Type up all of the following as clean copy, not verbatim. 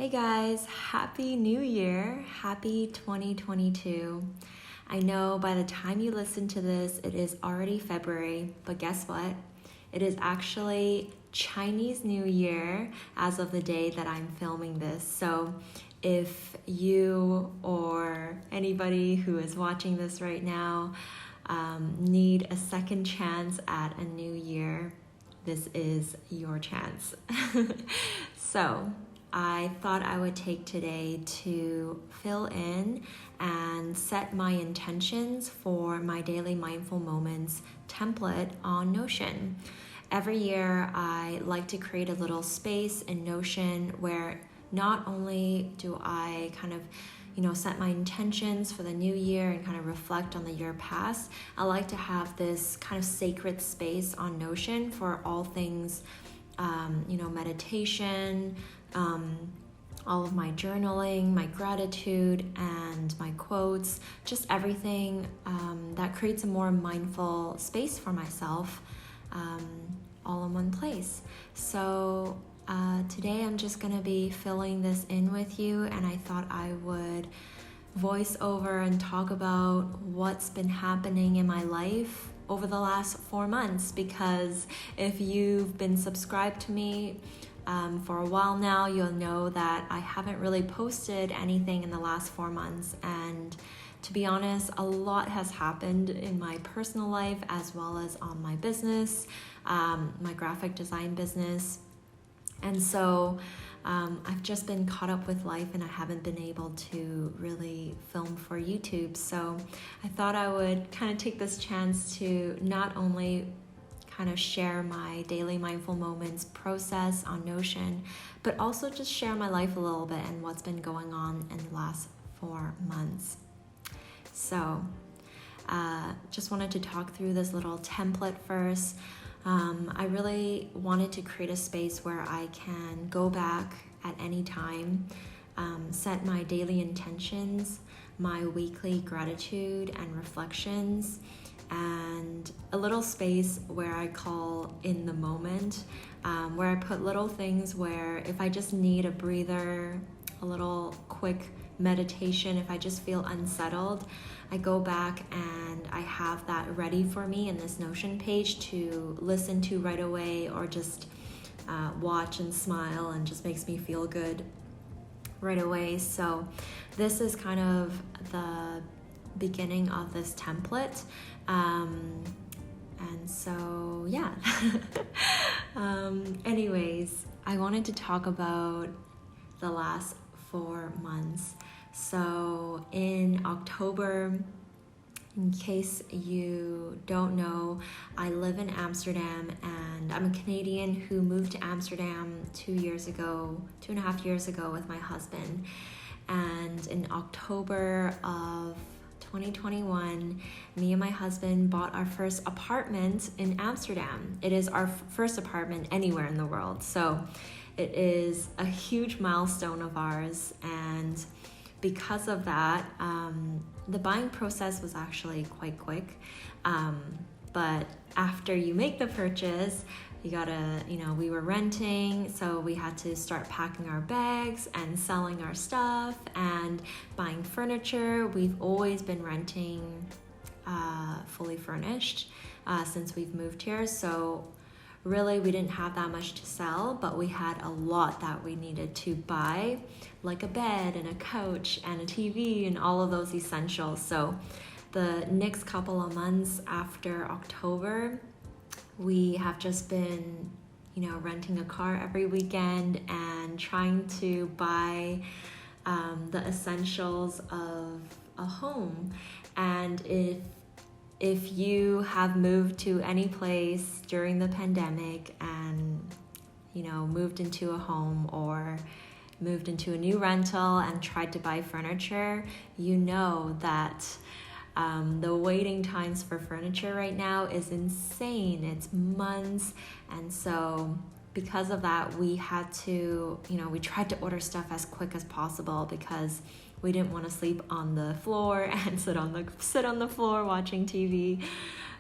Hey guys, Happy New Year, Happy 2022. I know by the time you listen to this, it is already February, but guess what? It is actually Chinese New Year as of the day that I'm filming this. So if you or anybody who is watching this right now need a second chance at a new year, this is your chance. So I thought I would take today to fill in and set my intentions for my daily mindful moments template on Notion. Every year I like to create a little space in Notion where not only do I kind of set my intentions for the new year and kind of reflect on the year past, I like to have this kind of sacred space on Notion for all things meditation, all of my journaling, my gratitude, and my quotes, just everything that creates a more mindful space for myself, all in one place. So today I'm just going to be filling this in with you, and I thought I would voice over and talk about what's been happening in my life over the last 4 months, because if you've been subscribed to me for a while now, you'll know that I haven't really posted anything in the last 4 months. And to be honest, a lot has happened in my personal life as well as on my business, my graphic design business. And so I've just been caught up with life and I haven't been able to really film for YouTube. So I thought I would kind of take this chance to not only kind of share my daily mindful moments process on Notion, but also just share my life a little bit and what's been going on in the last 4 months. So just wanted to talk through this little template first. I really wanted to create a space where I can go back at any time, set my daily intentions, my weekly gratitude and reflections, and a little space where I call in the moment, where I put little things where if I just need a breather, a little quick meditation, if I just feel unsettled, I go back and I have that ready for me in this Notion page to listen to right away, or just watch and smile, and just makes me feel good right away. So this is kind of the beginning of this template. And so, yeah. Anyways, I wanted to talk about the last 4 months. So in October, in case you don't know, I live in Amsterdam, and I'm a Canadian who moved to Amsterdam 2.5 years ago with my husband. And in October of 2021, me and my husband bought our first apartment in Amsterdam. It is our first apartment anywhere in the world. So it is a huge milestone of ours, and because of that, the buying process was actually quite quick. But after you make the purchase, you gotta, we were renting, so we had to start packing our bags and selling our stuff and buying furniture. We've always been renting fully furnished since we've moved here. So really, we didn't have that much to sell, but we had a lot that we needed to buy, like a bed and a couch and a TV and all of those essentials. So the next couple of months after October, we have just been, renting a car every weekend and trying to buy the essentials of a home. And if you have moved to any place during the pandemic and, moved into a home or moved into a new rental and tried to buy furniture, you know that the waiting times for furniture right now is insane. It's months. And so because of that, we had to, we tried to order stuff as quick as possible because we didn't want to sleep on the floor and sit on the floor watching TV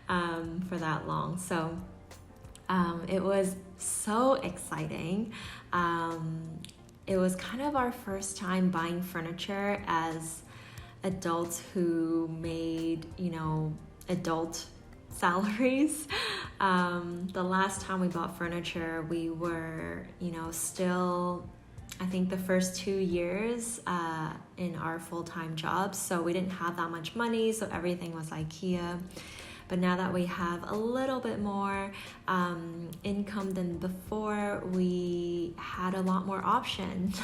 for that long. So it was so exciting. it was kind of our first time buying furniture as adults who made, adult salaries. The last time we bought furniture, we were, still, I think the first 2 years in our full-time jobs. So we didn't have that much money, so everything was IKEA. But now that we have a little bit more income than before, we had a lot more options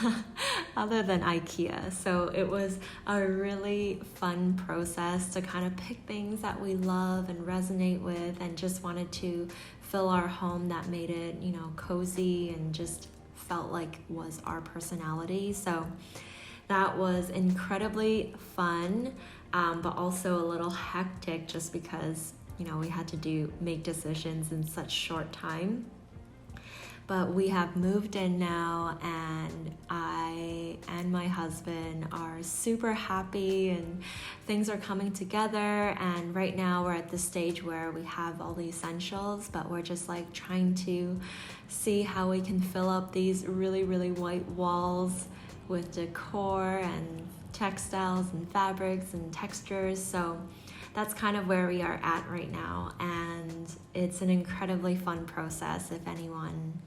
other than IKEA. So it was a really fun process to kind of pick things that we love and resonate with, and just wanted to fill our home that made it, cozy and just felt like was our personality. So that was incredibly fun. But also a little hectic just because, we had to make decisions in such short time. But we have moved in now, and I and my husband are super happy, and things are coming together. And right now we're at the stage where we have all the essentials, but we're just like trying to see how we can fill up these really, really white walls with decor and textiles and fabrics and textures. So that's kind of where we are at right now, and it's an incredibly fun process if anyone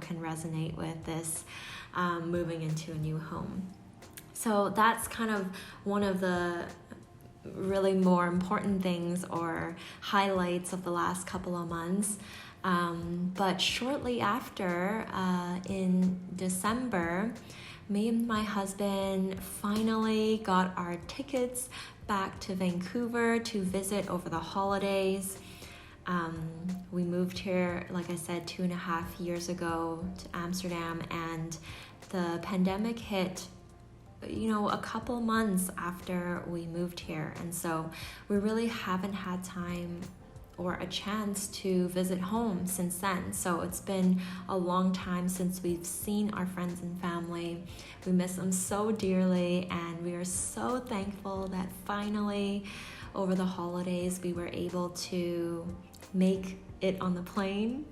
can resonate with this moving into a new home. So that's kind of one of the really more important things or highlights of the last couple of months. But shortly after, in December, me and my husband finally got our tickets back to Vancouver to visit over the holidays. We moved here, like I said, 2.5 years ago to Amsterdam, and the pandemic hit, a couple months after we moved here. And so we really haven't had time or a chance to visit home since then. So it's been a long time since we've seen our friends and family. We miss them so dearly, and we are so thankful that finally over the holidays we were able to make it on the plane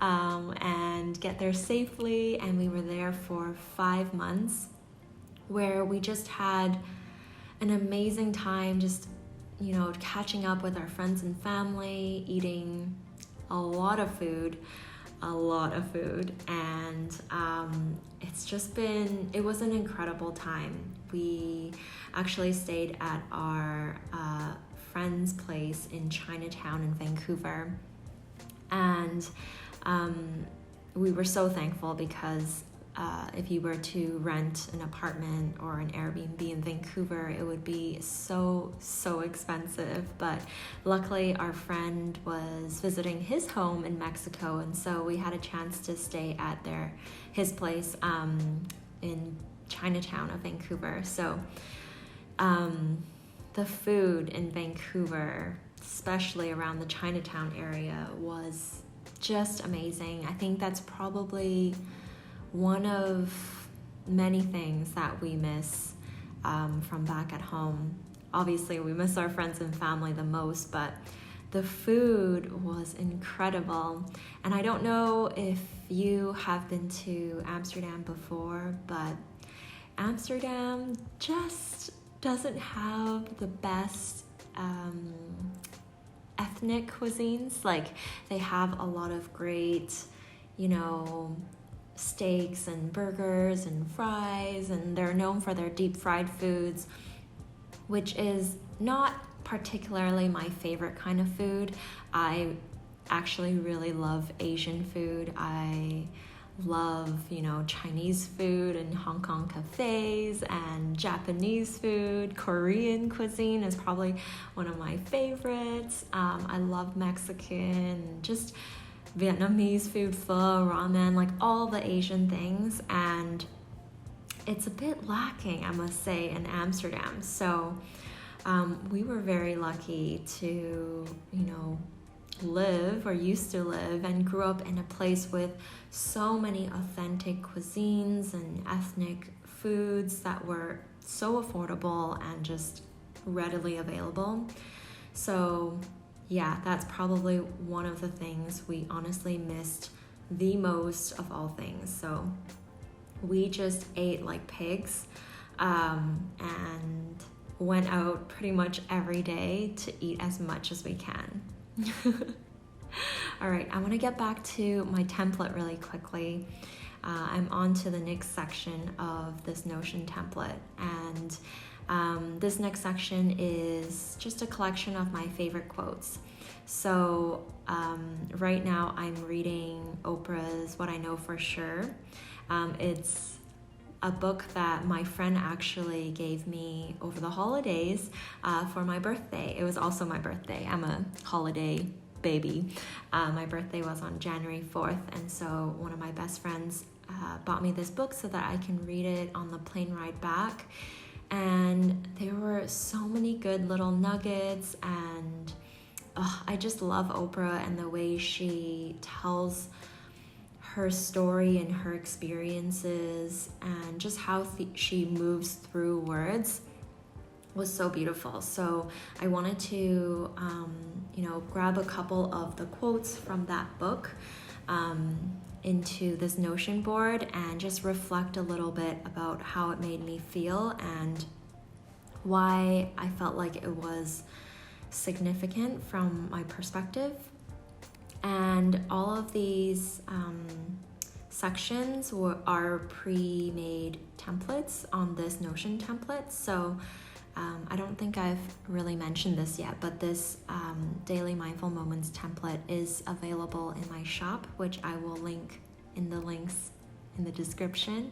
and get there safely. And we were there for 5 months, where we just had an amazing time, just catching up with our friends and family, eating a lot of food, and it was an incredible time. We actually stayed at our friend's place in Chinatown in Vancouver, and we were so thankful because if you were to rent an apartment or an Airbnb in Vancouver, it would be so expensive. But luckily our friend was visiting his home in Mexico, and so we had a chance to stay at his place in Chinatown of Vancouver. So the food in Vancouver, especially around the Chinatown area, was just amazing. I think that's probably one of many things that we miss from back at home. Obviously, we miss our friends and family the most, but the food was incredible. And I don't know if you have been to Amsterdam before, but Amsterdam just doesn't have the best ethnic cuisines. Like, they have a lot of great, steaks and burgers and fries, and they're known for their deep fried foods, which is not particularly my favorite kind of food. I actually really love Asian food. I love, Chinese food and Hong Kong cafes, and Japanese food. Korean cuisine is probably one of my favorites. I love Mexican, just Vietnamese food, pho, ramen, like all the Asian things, and it's a bit lacking, I must say, in Amsterdam. So we were very lucky to, live, or used to live, and grew up in a place with so many authentic cuisines and ethnic foods that were so affordable and just readily available. So yeah, that's probably one of the things we honestly missed the most of all things. So we just ate like pigs, and went out pretty much every day to eat as much as we can. All right, I want to get back to my template really quickly. I'm on to the next section of this Notion template, and this next section is just a collection of my favorite quotes. So right now I'm reading Oprah's What I Know for Sure. It's a book that my friend actually gave me over the holidays for my birthday. It was also my birthday. I'm a holiday baby. My birthday was on January 4th, and so one of my best friends bought me this book so that I can read it on the plane ride back. And there were so many good little nuggets, and I just love Oprah and the way she tells her story and her experiences, and just how she moves through words was so beautiful. So I wanted to grab a couple of the quotes from that book into this Notion board and just reflect a little bit about how it made me feel and why I felt like it was significant from my perspective. And all of these sections are pre-made templates on this Notion template. So I don't think I've really mentioned this yet, but this Daily Mindful Moments template is available in my shop, which I will link in the links in the description.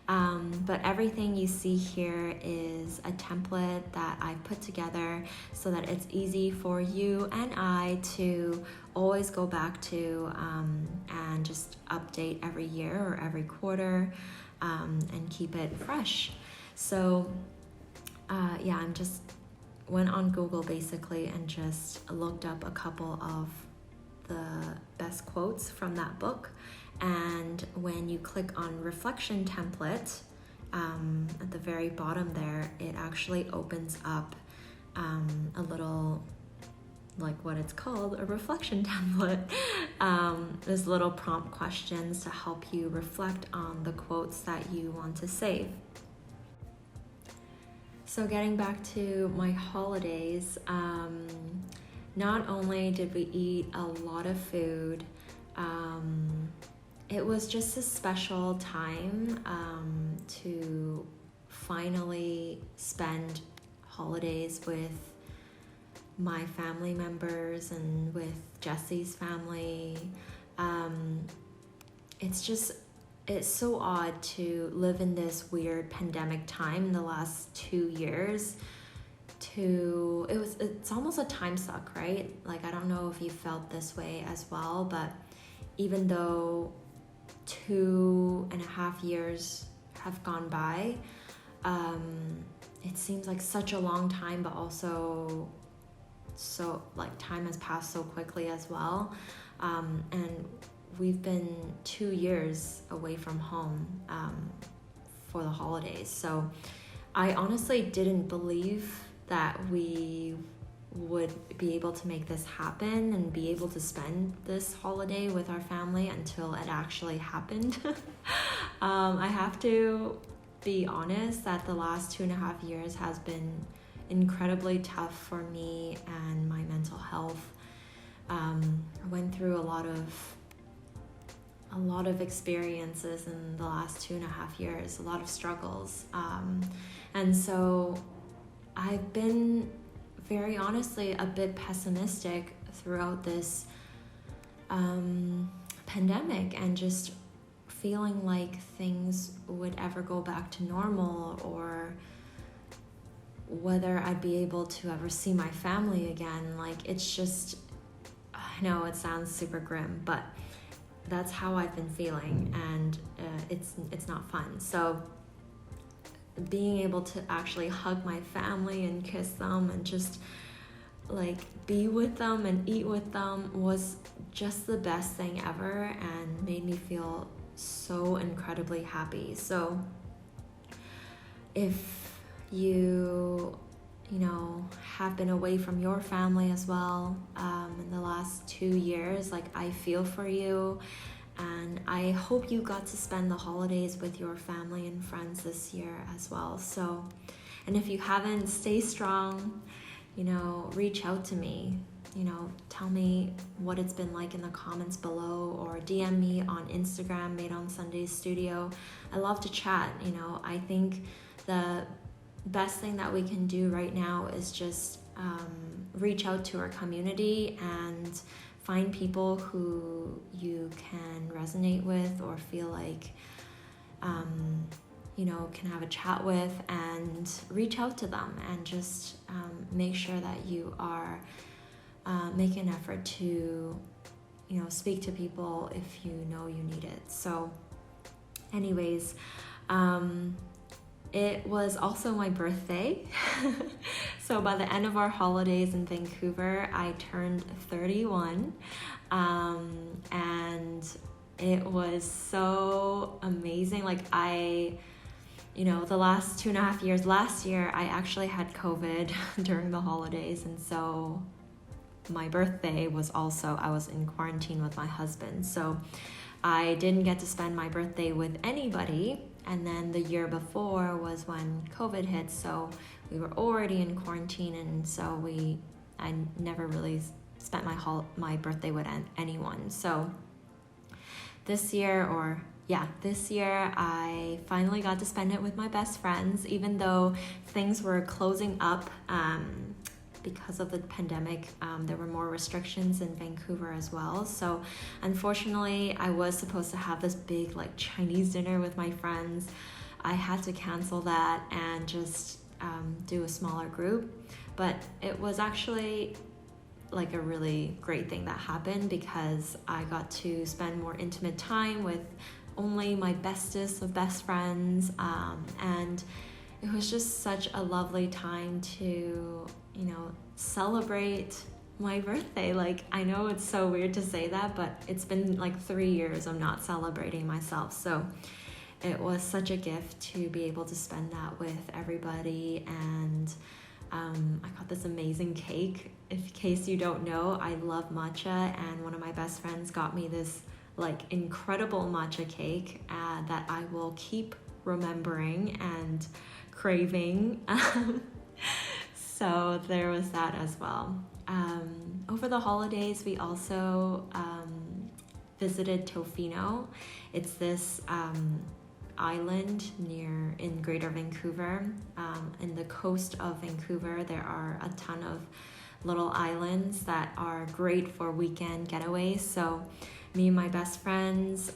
But everything you see here is a template that I put together so that it's easy for you and I to always go back to and just update every year or every quarter and keep it fresh. So I just went on Google basically and just looked up a couple of the best quotes from that book. And when you click on reflection template, at the very bottom there, it actually opens up a little, like what it's called, a reflection template. There's little prompt questions to help you reflect on the quotes that you want to save. So getting back to my holidays, not only did we eat a lot of food, it was just a special time to finally spend holidays with my family members and with Jesse's family. It's so odd to live in this weird pandemic time in the last 2 years. It's almost a time suck, right? Like, I don't know if you felt this way as well, but even though 2.5 years have gone by, it seems like such a long time, but also so like time has passed so quickly as well. And we've been 2 years away from home for the holidays. So I honestly didn't believe that we would be able to make this happen and be able to spend this holiday with our family until it actually happened. I have to be honest that the last 2.5 years has been incredibly tough for me and my mental health. I went through a lot of experiences in the last 2.5 years, a lot of struggles. And so I've been very honestly a bit pessimistic throughout this pandemic, and just feeling like things would ever go back to normal, or whether I'd be able to ever see my family again. Like, it's just, I know it sounds super grim, but that's how I've been feeling, and it's not fun. So being able to actually hug my family and kiss them and just like be with them and eat with them was just the best thing ever, and made me feel so incredibly happy. So if you have been away from your family as well in the last 2 years, like, I feel for you, And I hope you got to spend the holidays with your family and friends this year as well. So, and if you haven't, stay strong, reach out to me, tell me what it's been like in the comments below, or DM me on Instagram, Made on Sundays Studio. I love to chat. I think the best thing that we can do right now is just reach out to our community and find people who you can resonate with or feel like can have a chat with, and reach out to them, and just make sure that you are making an effort to speak to people if you know you need it. So anyways, it was also my birthday. So by the end of our holidays in Vancouver, I turned 31. And it was so amazing. Like the last 2.5 years, last year, I actually had COVID during the holidays. And so my birthday was also, I was in quarantine with my husband. So I didn't get to spend my birthday with anybody. And then the year before was when COVID hit, so we were already in quarantine, and so I never really spent my birthday with anyone. So this year I finally got to spend it with my best friends, even though things were closing up because of the pandemic. There were more restrictions in Vancouver as well. So unfortunately, I was supposed to have this big Chinese dinner with my friends. I had to cancel that and just do a smaller group. But it was actually a really great thing that happened, because I got to spend more intimate time with only my bestest of best friends. And it was just such a lovely time to celebrate my birthday. I know it's so weird to say that, but it's been 3 years of not celebrating myself. So it was such a gift to be able to spend that with everybody. And I got this amazing cake. In case you don't know, I love matcha, and one of my best friends got me this incredible matcha cake that I will keep remembering and craving. So there was that as well. Over the holidays, we also visited Tofino. It's this island in Greater Vancouver. In the coast of Vancouver, there are a ton of little islands that are great for weekend getaways. So me and my best friends,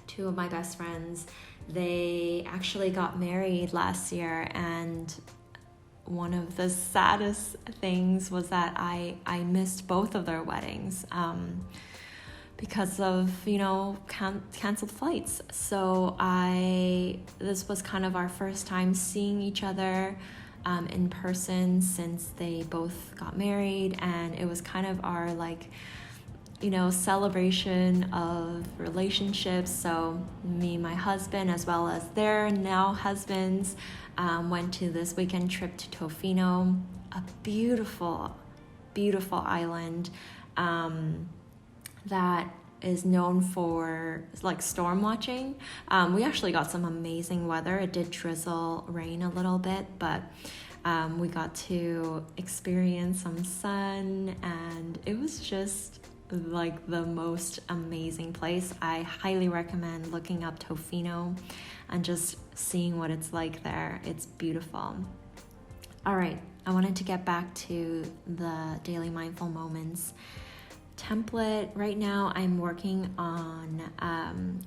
two of my best friends, they actually got married last year, and one of the saddest things was that I missed both of their weddings because of canceled flights. So this was kind of our first time seeing each other in person since they both got married, and it was kind of our celebration of relationships. So me and my husband, as well as their now husbands, went to this weekend trip to Tofino, a beautiful, beautiful island that is known for storm watching. We actually got some amazing weather. It did drizzle, rain a little bit, but we got to experience some sun, and it was just the most amazing place. I highly recommend looking up Tofino and just seeing what it's like there. It's beautiful. All right, I wanted to get back to the daily mindful moments template. Right now I'm working on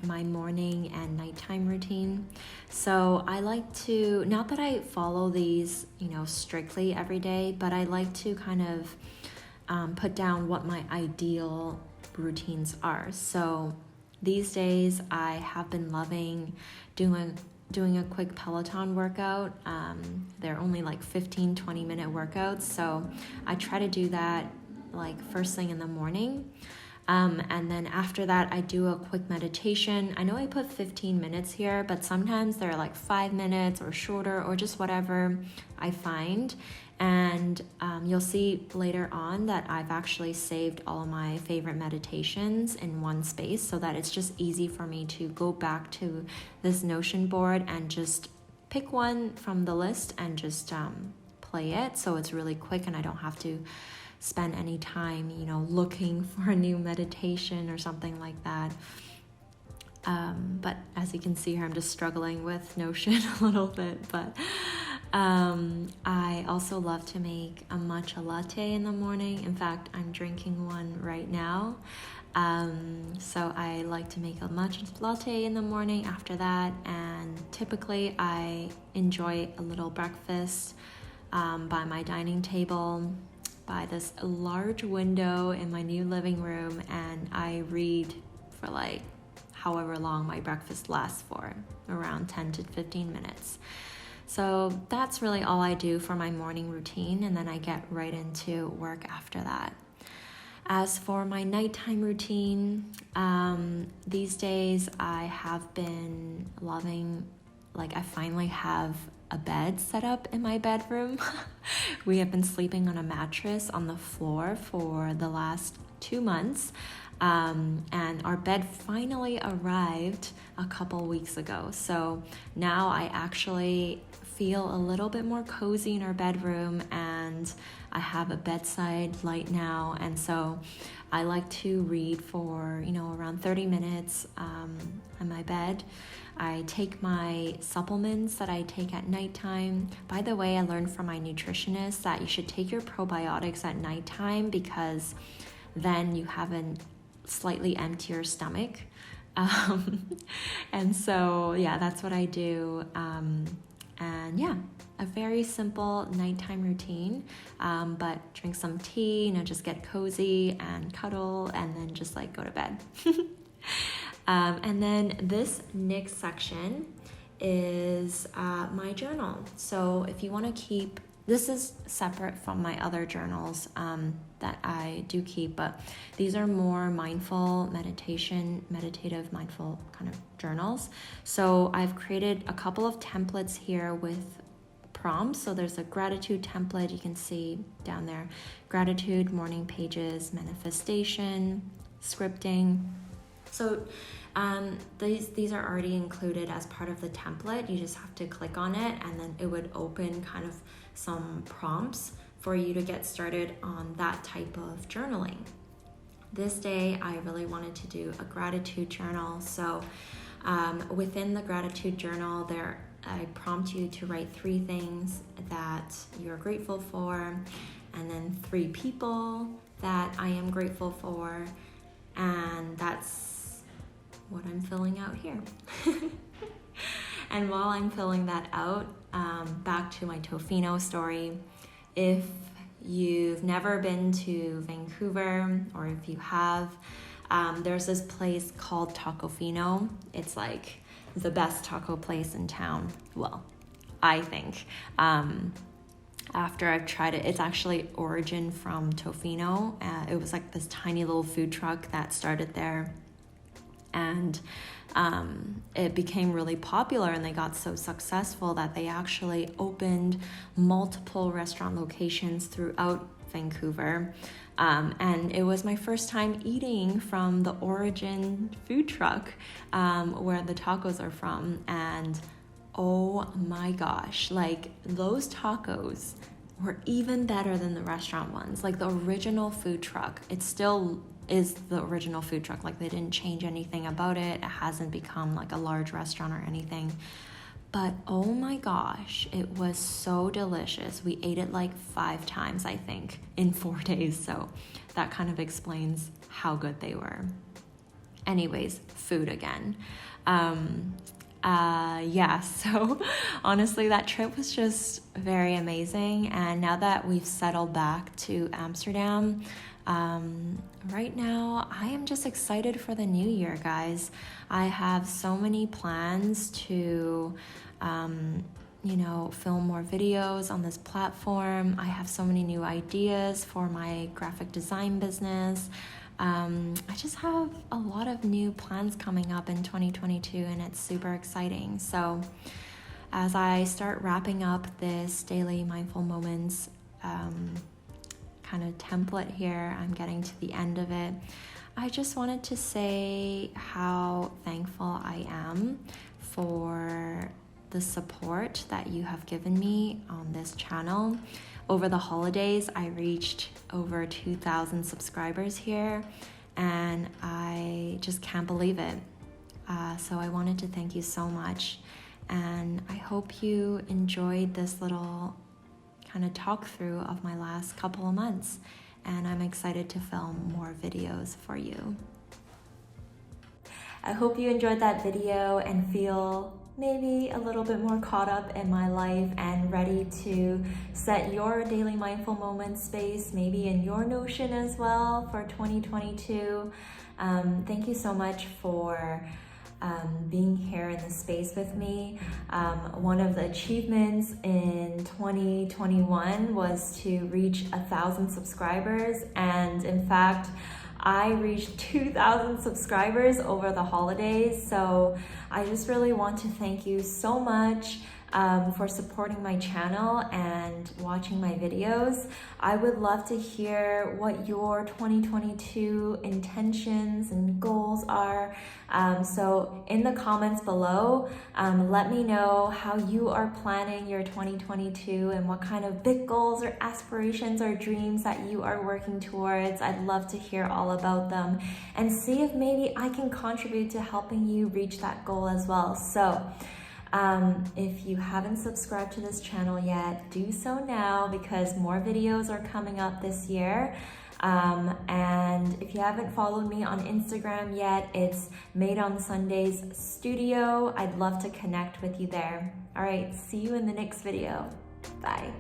my morning and nighttime routine. So I like to, not that I follow these strictly every day, but I like to kind of put down what my ideal routines are. So these days I have been loving doing a quick Peloton workout. They're only 15-20 minute workouts, so I try to do that first thing in the morning. And then after that, I do a quick meditation. I know I put 15 minutes here, but sometimes they're 5 minutes or shorter, or just whatever I find. And you'll see later on that I've actually saved all of my favorite meditations in one space so that it's just easy for me to go back to this Notion board and just pick one from the list and just play it. So it's really quick and I don't have to spend any time, looking for a new meditation or something like that. But as you can see here, I'm just struggling with Notion a little bit, but I also love to make a matcha latte in the morning. In fact, I'm drinking one right now. So I like to make a matcha latte in the morning after that, and typically I enjoy a little breakfast by my dining table, by this large window in my new living room, and I read for like however long my breakfast lasts for, around 10 to 15 minutes. So that's really all I do for my morning routine, and then I get right into work after that. As for my nighttime routine, these days I have been loving, I finally have a bed set up in my bedroom. We have been sleeping on a mattress on the floor for the last 2 months. And our bed finally arrived a couple weeks ago. So now I actually feel a little bit more cozy in our bedroom, and I have a bedside light now. And so I like to read for, around 30 minutes on my bed. I take my supplements that I take at nighttime. By the way, I learned from my nutritionist that you should take your probiotics at nighttime because then you have a slightly emptier stomach. And so, that's what I do. And a very simple nighttime routine, but drink some tea, just get cozy and cuddle and then just go to bed. And then this next section is my journal. So if you want to keep, this is separate from my other journals that I do keep, but these are more meditative, mindful kind of journals. So I've created a couple of templates here with prompts. So there's a gratitude template you can see down there. Gratitude, morning pages, manifestation, scripting. So these are already included as part of the template. You just have to click on it and then it would open kind of some prompts for you to get started on that type of journaling. This day, I really wanted to do a gratitude journal. So within the gratitude journal, I prompt you to write 3 things that you're grateful for, and then 3 people that I am grateful for, and that's what I'm filling out here. And while I'm filling that out, back to my Tofino story. If you've never been to Vancouver, or if you have, there's this place called Tacofino. It's the best taco place in town. Well, I think. After I've tried it, it's actually origin from Tofino. It was this tiny little food truck that started there. And it became really popular, and they got so successful that they actually opened multiple restaurant locations throughout Vancouver. And it was my first time eating from the origin food truck where the tacos are from. And oh my gosh, those tacos were even better than the restaurant ones. The original food truck, it still is the original food truck. They didn't change anything about it. It hasn't become a large restaurant or anything. But oh my gosh, it was so delicious. We ate it 5 times, I think, in 4 days. So that kind of explains how good they were. Anyways, food again. So honestly, that trip was just very amazing. And now that we've settled back to Amsterdam, right now I am just excited for the new year, guys. I have so many plans to film more videos on this platform. I have so many new ideas for my graphic design business. I just have a lot of new plans coming up in 2022, and it's super exciting. So as I start wrapping up this daily mindful moments kind of template here. I'm getting to the end of it. I just wanted to say how thankful I am for the support that you have given me on this channel. Over the holidays, I reached over 2,000 subscribers here, and I just can't believe it. So I wanted to thank you so much, and I hope you enjoyed this little kind of talk through of my last couple of months, and I'm excited to film more videos for you. I hope you enjoyed that video and feel maybe a little bit more caught up in my life and ready to set your daily mindful moments space, maybe in your Notion as well for 2022. Thank you so much for being here in the space with me. One of the achievements in 2021 was to reach 1,000 subscribers, and in fact, I reached 2,000 subscribers over the holidays. So I just really want to thank you so much for supporting my channel and watching my videos. I would love to hear what your 2022 intentions and goals are. So in the comments below, let me know how you are planning your 2022 and what kind of big goals or aspirations or dreams that you are working towards. I'd love to hear all about them and see if maybe I can contribute to helping you reach that goal as well. So if you haven't subscribed to this channel yet, do so now because more videos are coming up this year. And if you haven't followed me on Instagram yet, it's Made on Sundays Studio. I'd love to connect with you there. All right, see you in the next video. Bye.